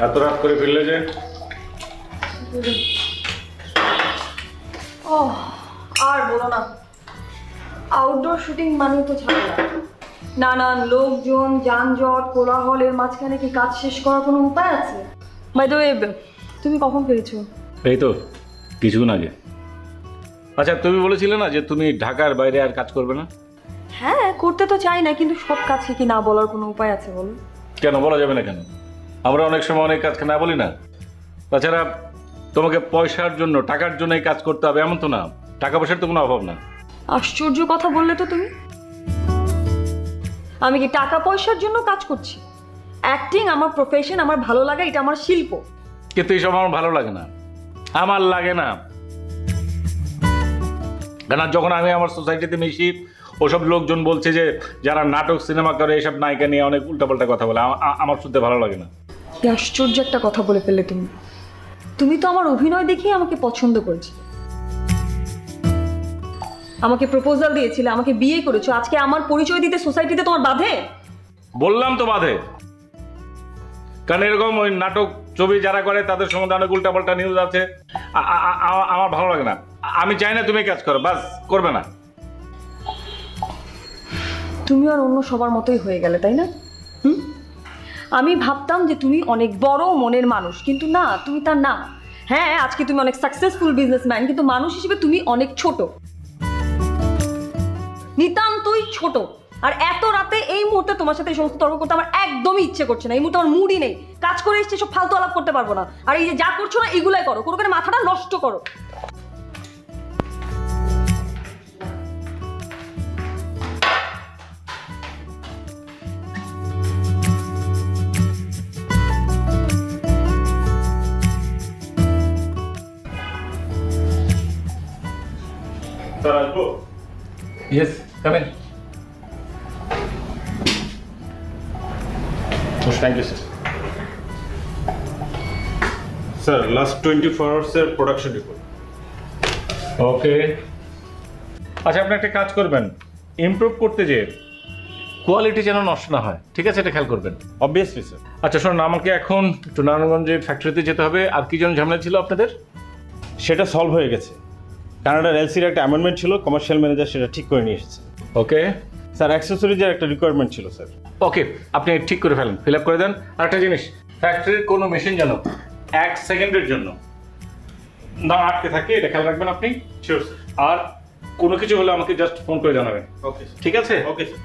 এত রাত করে ফিরলে যে? ও আর বলো না, আউটডোর শুটিং মানে তো ঝামেলা। নানান লোকজন, যানজট, কোলাহলের মাঝখানে কি কাজ শেষ করার কোনো উপায় আছে? বাই দ্য ওয়ে, তুমি কখন ফিরেছো? এই তো কিছুক্ষণ আগে। আচ্ছা, তুমি বলেছিলে না যে তুমি ঢাকার বাইরে আর কাজ করবে না? হ্যাঁ, করতে তো চাই না, কিন্তু সব কাজকে কি না বলার কোনো উপায় আছে বলো? কেন বলা যাবে না কেন? আমরা অনেক সময় অনেক কাজকে না বলি না। তাছাড়া তোমাকে পয়সার জন্য, টাকার জন্য এই কাজ করতে হবে এমন তো না। টাকা পয়সার তো কোনো অভাব না। আশ্চর্য কথা বললে তো তুমি। আমি কি টাকা পয়সার জন্য কাজ করছি? অ্যাক্টিং আমার প্রফেশন, আমার ভালো লাগা, এটা আমার শিল্প। কিন্তু এইসব আমার ভালো লাগে না, আমার লাগে না। কেন যখন আমি আমার সোসাইটিতে মিশি, ওসব লোকজন বলছে যে যারা নাটক সিনেমা করে এসব নায়িকা নিয়ে অনেক উল্টাপাল্টা কথা বলে, আমার শুনতে ভালো লাগে না। কি আশ্চর্য একটা কথা বলে ফেললে তুমি। তুমি তো আমার অভিনয় দেখেই আমাকে পছন্দ করেছিলে, আমাকে প্রপোজাল দিয়েছিলে, আমাকে বিয়ে করেছো। আজকে আমার পরিচয় দিতে সোসাইটিতে তোমার বাধে? বললাম তো বাধে। কারণ এরকম ওই নাটক ছবি যারা করে তাদের সম্বন্ধে অনেক উল্টাপাল্টা নিউজ আছে। আমার ভালো লাগে না। আমি চাই না তুমি কাজ করো, বাস করবে না। তুমি আর অন্য সবার মতোই হয়ে গেলে, তাই না? আমি ভাবতাম যে তুমি অনেক বড় মনের মানুষ, কিন্তু না, তুমি তা না। হ্যাঁ, আজকে তুমি অনেক সাকসেসফুল বিজনেসম্যান, কিন্তু মানুষ হিসেবে তুমি অনেক ছোট, নিতান্তই ছোট। আর এত রাতে এই মুহূর্তে তোমার সাথে এই সমস্ত তর্ক করতে আমার একদমই ইচ্ছে করছে না। এই মুহূর্তে আমার মুডই নেই। কাজ করে এসছে, সব ফালতু আলাপ করতে পারবো না। আর এই যে যা করছো না, এগুলাই করো, কোনো করে মাথাটা নষ্ট করো। স্যার আসবো? Yes, come in. Thank you sir. Sir, last 24 আওয়ার্সের প্রোডাকশন রিপোর্ট। ওকে। আচ্ছা, আপনি একটা কাজ করবেন, ইমপ্রুভ করতে যে কোয়ালিটি যেন নষ্ট না হয়, ঠিক আছে? এটা খেয়াল করবেন। Obviously sir. আচ্ছা শোনুন, আমাকে এখন একটু নারায়ণগঞ্জে ফ্যাক্টরিতে যেতে হবে। আর কি যেন ঝামেলা ছিল আপনাদের? সেটা সলভ হয়ে গেছে। কানাডার এলসির একটা অ্যামেন্ডমেন্ট ছিল, কমার্শিয়াল ম্যানেজার সেটা ঠিক করে নিয়ে এসেছে। ওকে স্যার, অ্যাক্সেসরিজের একটা রিকোয়ারমেন্ট ছিল স্যার। ওকে, আপনি ঠিক করে ফেলেন, ফিল আপ করে দেন। আর একটা জিনিস, ফ্যাক্টরির কোনো মেশিন যেন 1 সেকেন্ডের জন্য না আটকে থাকে, এটা খেয়াল রাখবেন আপনি। Sure sir. আর কোনো কিছু হলে আমাকে জাস্ট ফোন করে জানাবেন। ওকে ঠিক আছে? Okay sir.